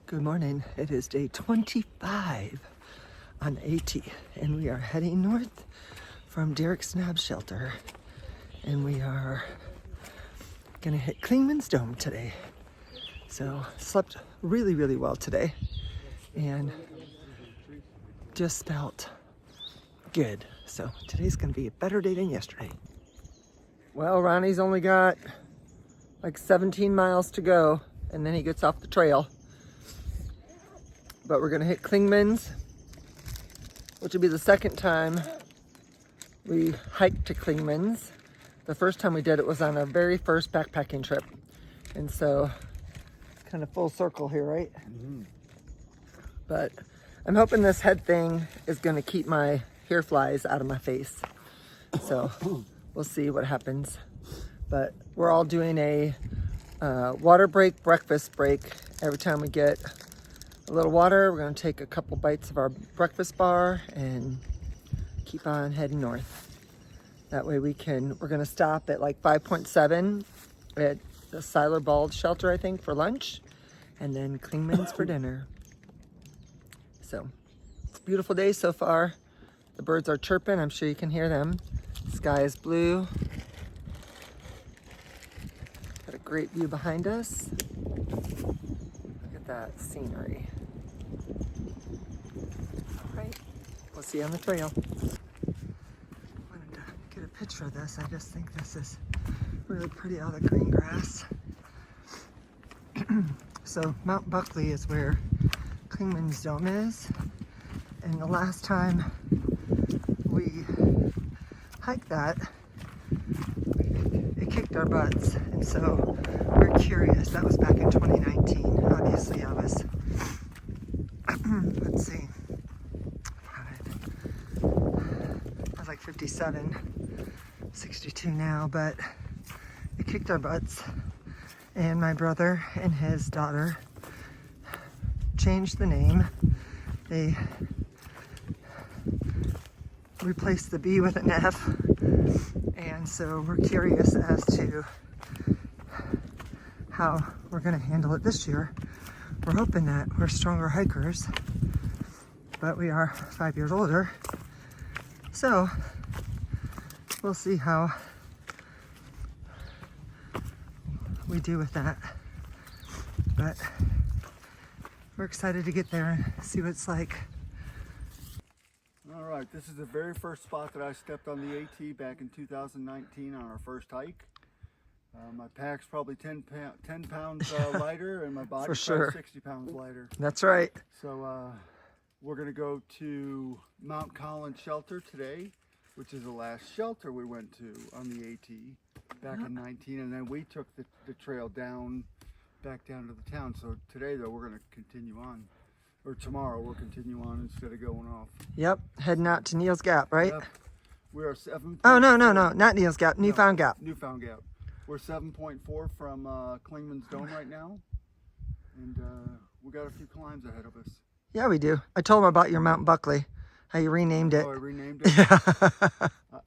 Good morning. It is day 25 on AT, and we are heading north from Derek's Knob Shelter, and we are gonna hit Clingmans Dome today. So slept really well today, and just felt good. So today's gonna be a better day than yesterday. Well, Ronnie's only got like 17 miles to go, and then he gets off the trail. But we're gonna hit Clingmans, which will be the second time we hiked to Clingmans. The first time we did it was on our very first backpacking trip. And so, kind of full circle here, right? Mm-hmm. But I'm hoping this head thing is gonna keep my hair flies out of my face. So we'll see what happens. But we're all doing a water break, breakfast break. Every time we get a little water, we're gonna take a couple bites of our breakfast bar and keep on heading north. That way we're gonna stop at like 5.7 at the Siler Bald Shelter, I think, for lunch, and then Clingmans for dinner. So, it's a beautiful day so far. The birds are chirping, I'm sure you can hear them. The sky is blue. Got a great view behind us. Look at that scenery. We'll see you on the trail. Wanted to get a picture of this. I just think this is really pretty, all the green grass. So Mount Buckley is where Clingmans Dome is. And the last time we hiked that, it kicked our butts. And so we're curious. That was back in 2019. Obviously I was, let's see. I was like 57, 62 now, but it kicked our butts. And my brother and his daughter changed the name. They replaced the B with an F. And so we're curious as to how we're gonna handle it this year. We're hoping that we're stronger hikers, but we are 5 years older. So we'll see how we do with that. But we're excited to get there and see what it's like. All right, this is the very first spot that I stepped on the AT back in 2019 on our first hike. My pack's probably 10 pounds lighter, and my body's probably 60 pounds lighter. That's right. So we're gonna go to Mount Collins Shelter today, which is the last shelter we went to on the AT back in 19, and then we took the trail back down to the town. So today though, we're gonna continue on, or tomorrow we'll continue on instead of going off. Yep, heading out to Neil's Gap, right? Yep. We are 7. Oh, no, not Neil's Gap, Newfound Gap. Newfound Gap. We're 7.4 from Clingmans Dome right now, and we got a few climbs ahead of us. Yeah, we do. I told him about your Mount Buckley, how you renamed it. Oh, I renamed it? Yeah.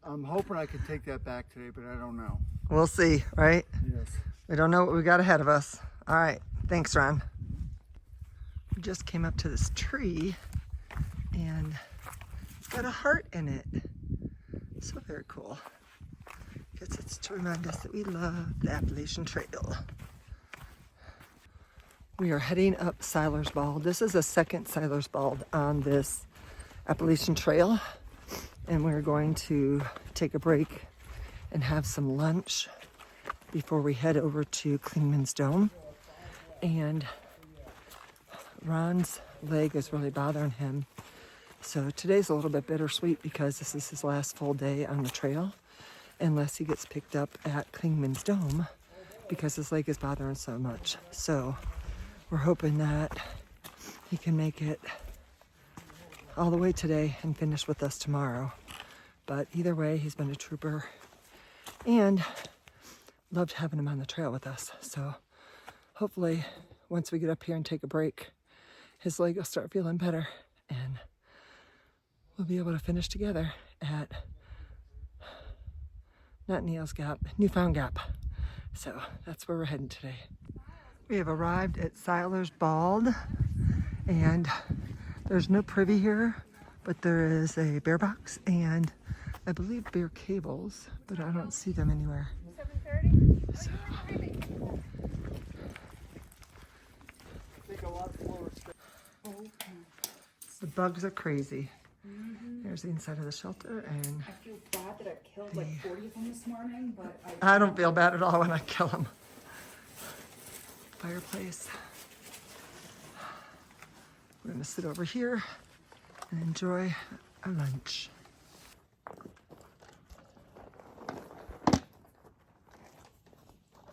I'm hoping I can take that back today, but I don't know. We'll see, right? Yes. We don't know what we got ahead of us. All right, thanks, Ron. We just came up to this tree, and it's got a heart in it. So very cool. Guess it's to remind us that we love the Appalachian Trail. We are heading up Siler's Bald. This is the second Siler's Bald on this Appalachian Trail. And we're going to take a break and have some lunch before we head over to Clingmans Dome. And Ron's leg is really bothering him. So today's a little bit bittersweet because this is his last full day on the trail, unless he gets picked up at Clingmans Dome because his leg is bothering so much. So we're hoping that he can make it all the way today and finish with us tomorrow. But either way, he's been a trooper and loved having him on the trail with us. So hopefully once we get up here and take a break, his leg will start feeling better and we'll be able to finish together at not Neil's Gap, Newfound Gap. So that's where we're heading today. We have arrived at Siler's Bald. And there's no privy here, but there is a bear box and I believe bear cables, but I don't see them anywhere. 7:30? So, the bugs are crazy. There's the inside of the shelter, and I feel bad that I killed like 40 of them this morning, but I don't feel bad at all when I kill them. Fireplace. We're gonna sit over here and enjoy our lunch.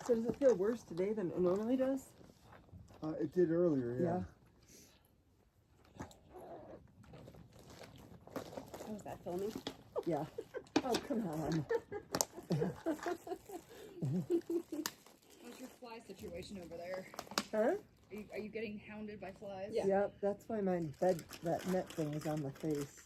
So does it feel worse today than it normally does? It did earlier, yeah. Oh, is that filming? Yeah. Oh, come on. how's your fly situation over there? Huh? Are you getting hounded by flies? Yeah. Yep, that's why my bed, that net thing is on my face.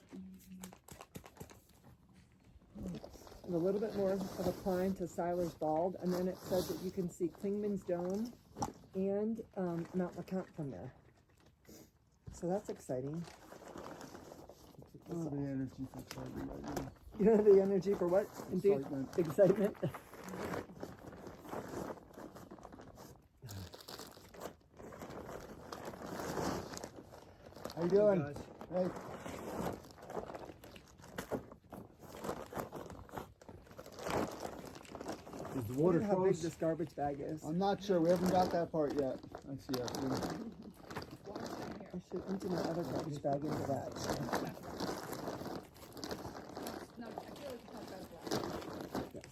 And a little bit more of a climb to Siler's Bald, and then it said that you can see Clingmans Dome and Mount LeCount from there. So that's exciting. I don't have the energy for excitement right now. You don't have the energy for what? Excitement. Excitement. How you doing? Hey. Is the I water wonder how big close? this garbage bag is. I'm not sure. We haven't got that part yet. Let's see. I should empty my other garbage bag into that. No, I feel like it's not that black. Yes.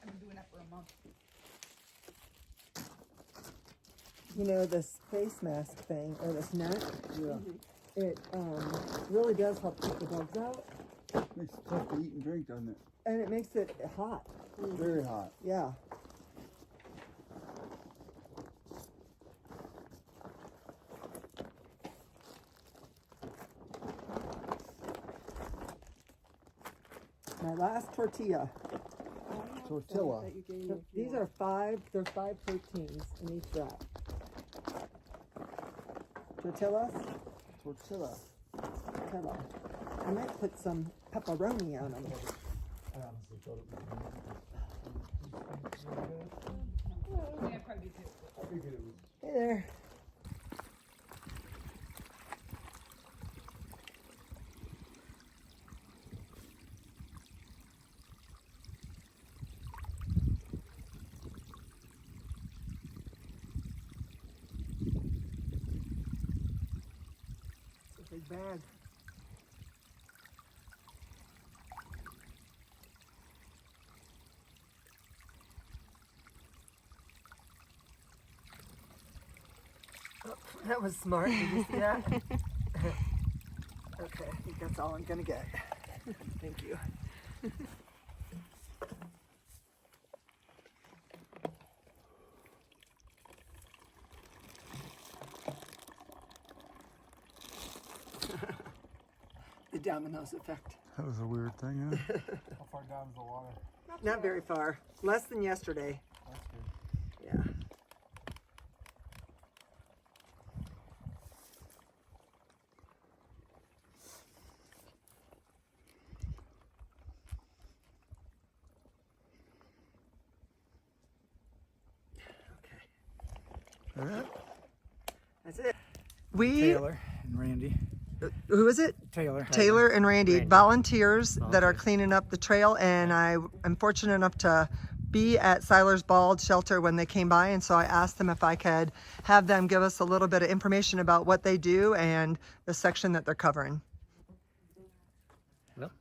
I've been doing that for a month. You know, this face mask thing, or this net, it really does help keep the bugs out, Makes it tough to eat and drink, doesn't it? and it makes it hot. Very hot. Yeah. My last tortilla. Tortilla. These are they're 5 13s in each wrap. Tortillas? Tortilla. Tortilla. I might put some pepperoni on them. Yeah, I probably do too. Hey there. It's a big bag. oh, that was smart. Did you see that? Okay, I think that's all I'm gonna get. Thank you. The dominoes effect. That was a weird thing, huh? How far down is the water? Not very far. Less than yesterday. That's good. Yeah. Okay. All right. That's it. We, Taylor and Randy. who is it? Taylor. Taylor and Randy, volunteers that are Volunteers. cleaning up the trail, and I am fortunate enough to be at Siler's Bald shelter when they came by, and so I asked them if I could have them give us a little bit of information about what they do and the section that they're covering. Well,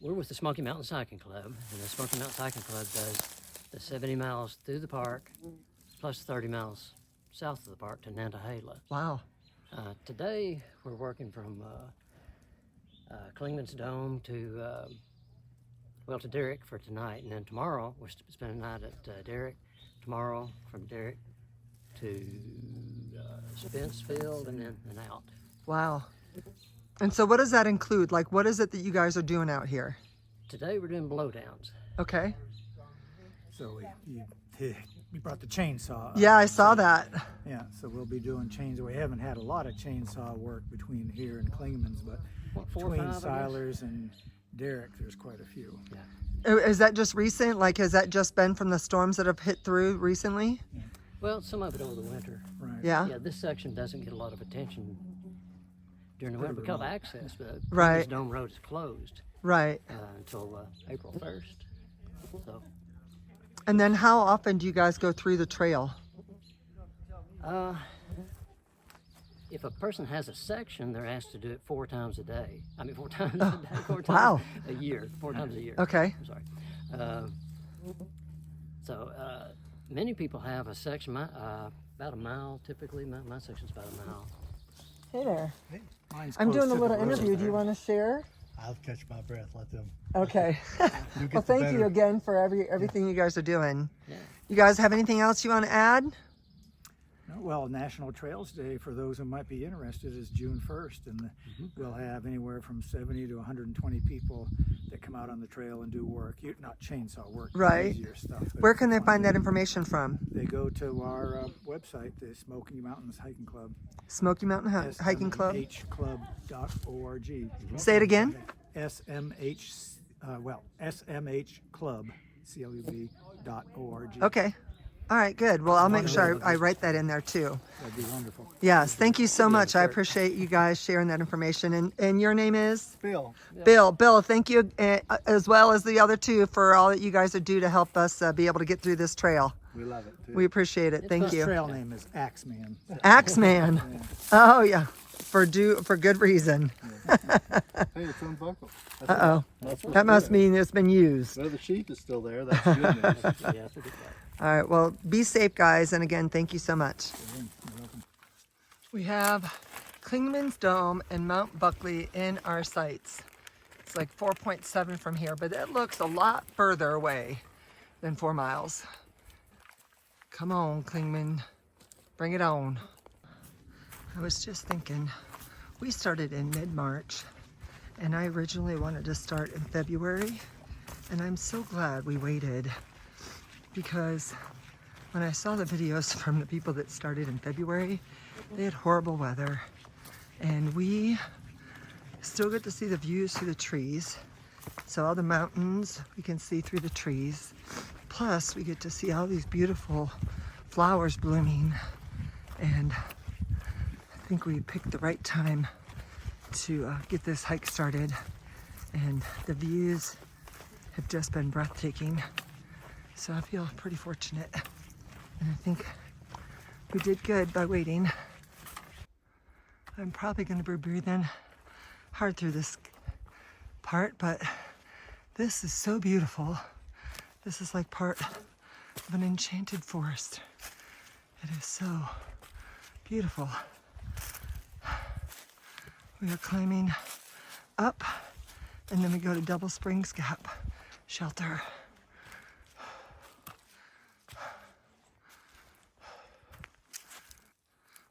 we're with the Smoky Mountain Cycling Club, and the Smoky Mountain Cycling Club does the 70 miles through the park, plus 30 miles south of the park to Nantahala. Wow. Today, we're working from Clingmans Dome to to Derrick for tonight, and then tomorrow we're spending the night at Derrick. Tomorrow, from Derrick to Spencefield and then out. Wow. And so what does that include? Like, what is it that you guys are doing out here? Today we're doing blowdowns. Okay. So we brought the chainsaw up. Yeah, I saw that. Yeah, so we'll be doing we haven't had a lot of chainsaw work between here and Clingmans, but What, 4 or between 5, I guess? Silers and Derek, there's quite a few. Is that just recent? Like, has that just been from the storms that have hit through recently? Well, some of it over the winter. Right. Yeah. Yeah, this section doesn't get a lot of attention during the winter because of access. But Right. Clingmans Dome Road is closed Right. until April 1st. So, And then how often do you guys go through the trail? if a person has a section, they're asked to do it 4 times a day. I mean, 4 times a day, 4 times Wow. a year, 4 times a year. Okay. I'm sorry. So many people have a section, about a mile typically. My section's about a mile. Hey there. Mine's I'm close doing a to the little road interview. Do there. you want to share? I'll catch my breath. Let them. Okay. You get Well, the thank you better. again for everything you guys are doing. Yeah. You guys have anything else you want to add? Well, National Trails Day, for those who might be interested, is June 1st, and we'll have anywhere from 70 to 120 people that come out on the trail and do work. Not chainsaw work, Right. easier stuff. but Where can they fun. find that information from? They go to our website, the Smoky Mountains Hiking Club. Smoky Mountain Hiking Club. smhclub.org. Say it again. smhclub, CLUB.org. Okay. All right, good. Well, I'll make sure I write that in there too. That'd be wonderful. Yes, thank you so much. I appreciate you guys sharing that information. And your name is? Bill. Bill, thank you as well as the other two for all that you guys do to help us be able to get through this trail. We love it too. We appreciate it. Thank His you. trail name is Axeman. Axeman. Oh, yeah. For good reason. Hey, it's unbuckled. That's Uh-oh. That's what's That must good. mean it's been used. Well, the sheath is still there. That's good news. Yeah, that's a good point. All right, well, be safe, guys. And again, thank you so much. We have Clingmans Dome and Mount Buckley in our sights. It's like 4.7 from here, but it looks a lot further away than 4 miles. Come on, Clingman. Bring it on. I was just thinking, we started in mid-March, and I originally wanted to start in February, and I'm so glad we waited, because when I saw the videos from the people that started in February, they had horrible weather, and we still get to see the views through the trees. So all the mountains we can see through the trees. Plus we get to see all these beautiful flowers blooming, and I think we picked the right time to get this hike started, and the views have just been breathtaking. So I feel pretty fortunate, and I think we did good by waiting. I'm probably going to be breathing hard through this part, but this is so beautiful. This is like part of an enchanted forest. It is so beautiful. We are climbing up, and then we go to Double Springs Gap Shelter.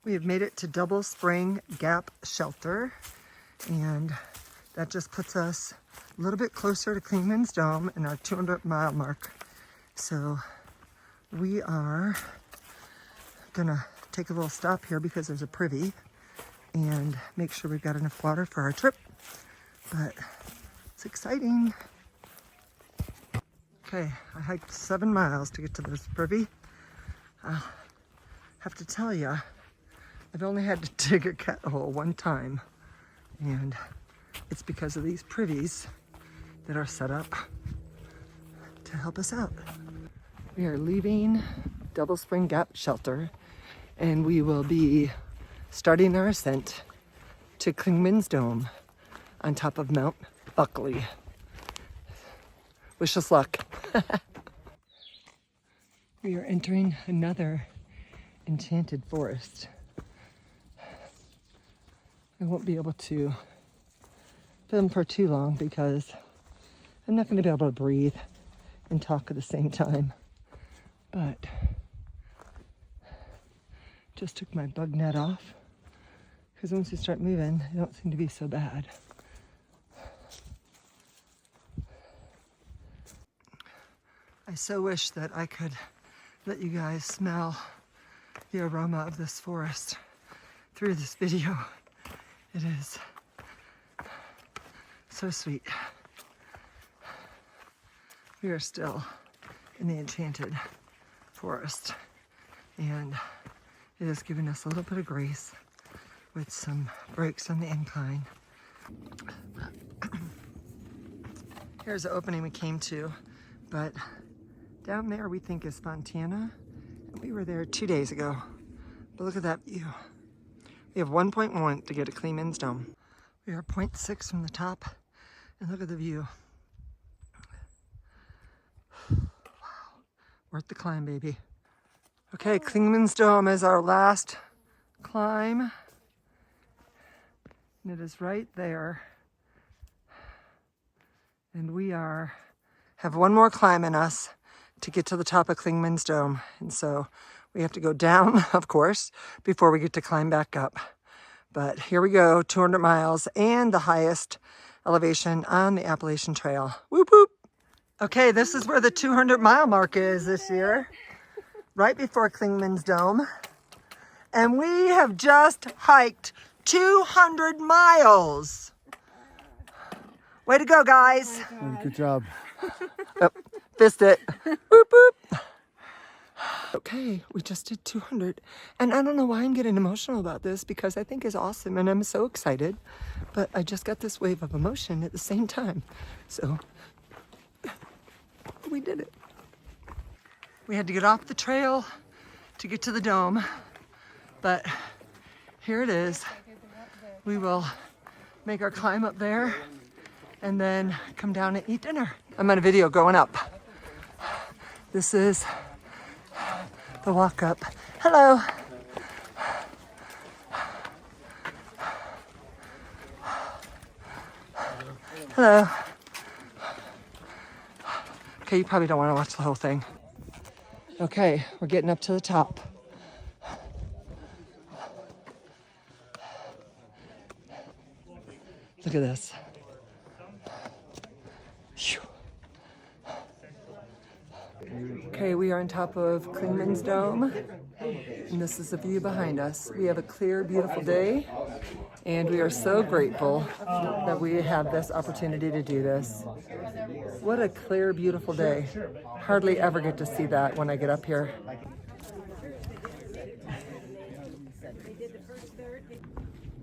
We have made it to Double Spring Gap Shelter, and that just puts us a little bit closer to Clingmans Dome and our 200-mile mark. So we are gonna take a little stop here because there's a privy and make sure we've got enough water for our trip, but it's exciting. Okay, I hiked 7 miles to get to this privy. I have to tell you, I've only had to dig a cat hole one time, and it's because of these privies that are set up to help us out. We are leaving Double Spring Gap Shelter, and we will be starting our ascent to Clingmans Dome on top of Mount Buckley. Wish us luck. We are entering another enchanted forest. I won't be able to film for too long because I'm not going to be able to breathe and talk at the same time. But just took my bug net off because once you start moving, they don't seem to be so bad. I so wish that I could let you guys smell the aroma of this forest through this video. It is so sweet. We are still in the enchanted forest, and it has given us a little bit of grace with some breaks on the incline. Here's the opening we came to, but down there we think is Fontana, and we were there 2 days ago. But look at that view. We have 1.1 to get to Clingmans Dome. We are 0.6 from the top, and look at the view. Wow, worth the climb, baby. Okay, Clingmans Dome is our last climb, and it is right there. And we have one more climb in us to get to the top of Clingmans Dome. And so we have to go down, of course, before we get to climb back up. But here we go, 200 miles and the highest elevation on the Appalachian Trail. Whoop, whoop. Okay, this is where the 200-mile mark is this year, right before Clingmans Dome. And we have just hiked 200 miles. Way to go, guys. Good job. Oh, fist it. Boop, boop. Okay, we just did 200. And I don't know why I'm getting emotional about this, because I think it's awesome and I'm so excited. But I just got this wave of emotion at the same time. So we did it. We had to get off the trail to get to the dome. But here it is. We will make our climb up there and then come down and eat dinner. I'm on a video going up. This is the walk up. Hello. Hello. Okay, you probably don't want to watch the whole thing. Okay, we're getting up to the top. Look at this. Phew. Okay, we are on top of Clingmans Dome, and this is the view behind us. We have a clear, beautiful day, and we are so grateful that we have this opportunity to do this. What a clear, beautiful day. Hardly ever get to see that when I get up here.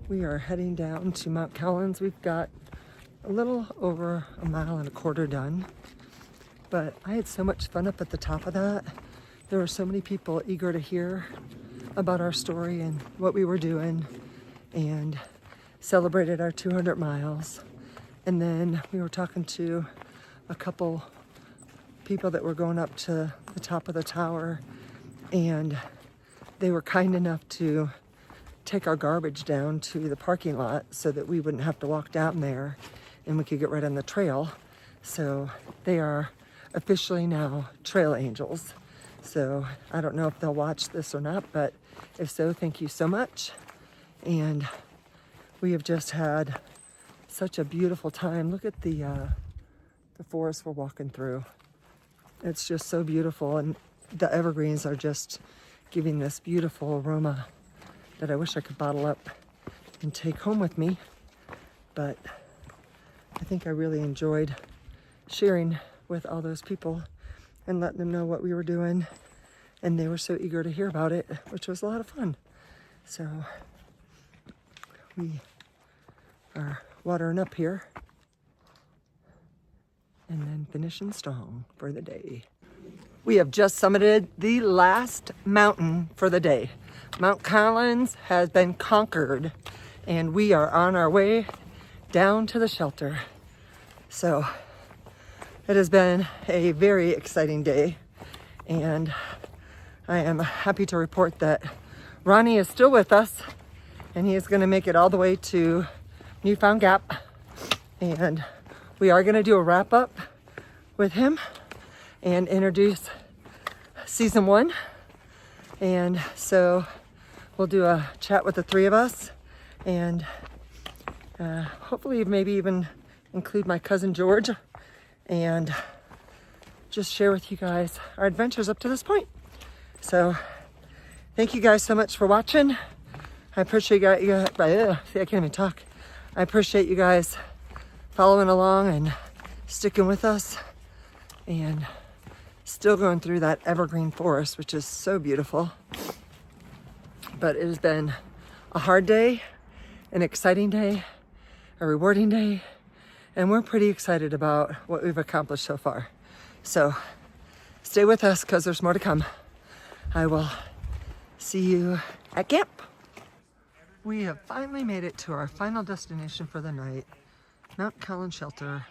We are heading down to Mount Collins. We've got a little over 1.25 miles done, but I had so much fun up at the top of that. There were so many people eager to hear about our story and what we were doing, and celebrated our 200 miles. And then we were talking to a couple people that were going up to the top of the tower, and they were kind enough to take our garbage down to the parking lot so that we wouldn't have to walk down there and we could get right on the trail. So they are officially now trail angels. So I don't know if they'll watch this or not, but if so, thank you so much. And we have just had such a beautiful time. Look at the forest we're walking through. It's just so beautiful, and the evergreens are just giving this beautiful aroma that I wish I could bottle up and take home with me. But I think I really enjoyed sharing with all those people and letting them know what we were doing. And they were so eager to hear about it, which was a lot of fun. So we are watering up here and then finishing strong for the day. We have just summited the last mountain for the day. Mount Collins has been conquered, and we are on our way down to the shelter. So it has been a very exciting day, and I am happy to report that Ronnie is still with us, and he is going to make it all the way to Newfound Gap, and we are going to do a wrap up with him and introduce season 1. And so we'll do a chat with the 3 of us, and hopefully maybe even include my cousin George and just share with you guys our adventures up to this point. So thank you guys so much for watching. I appreciate see, I can't even talk. I appreciate you guys following along and sticking with us and still going through that evergreen forest, which is so beautiful. But it has been a hard day, an exciting day, a rewarding day, and we're pretty excited about what we've accomplished so far. So stay with us because there's more to come. I will see you at camp. We have finally made it to our final destination for the night, Mount Collins Shelter.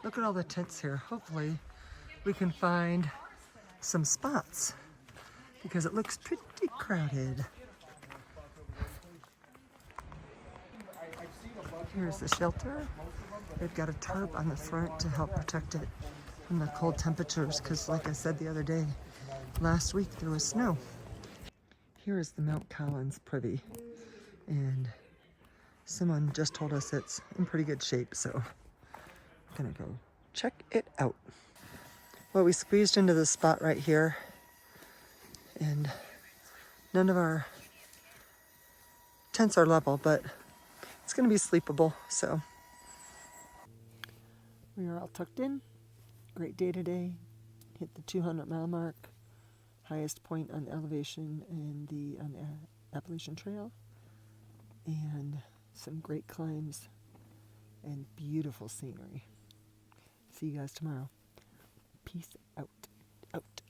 Look at all the tents here. Hopefully we can find some spots because it looks pretty crowded. Here's the shelter. They've got a tarp on the front to help protect it from the cold temperatures because, like I said the other day, last week there was snow. Here is the Mount Collins privy, and someone just told us it's in pretty good shape, so I'm gonna go check it out. Well, we squeezed into this spot right here, and none of our tents are level, but it's gonna be sleepable, so. We are all tucked in. Great day today. Hit the 200-mile mark. Highest point on elevation in the Appalachian Trail. And some great climbs and beautiful scenery. See you guys tomorrow. Peace out. Out.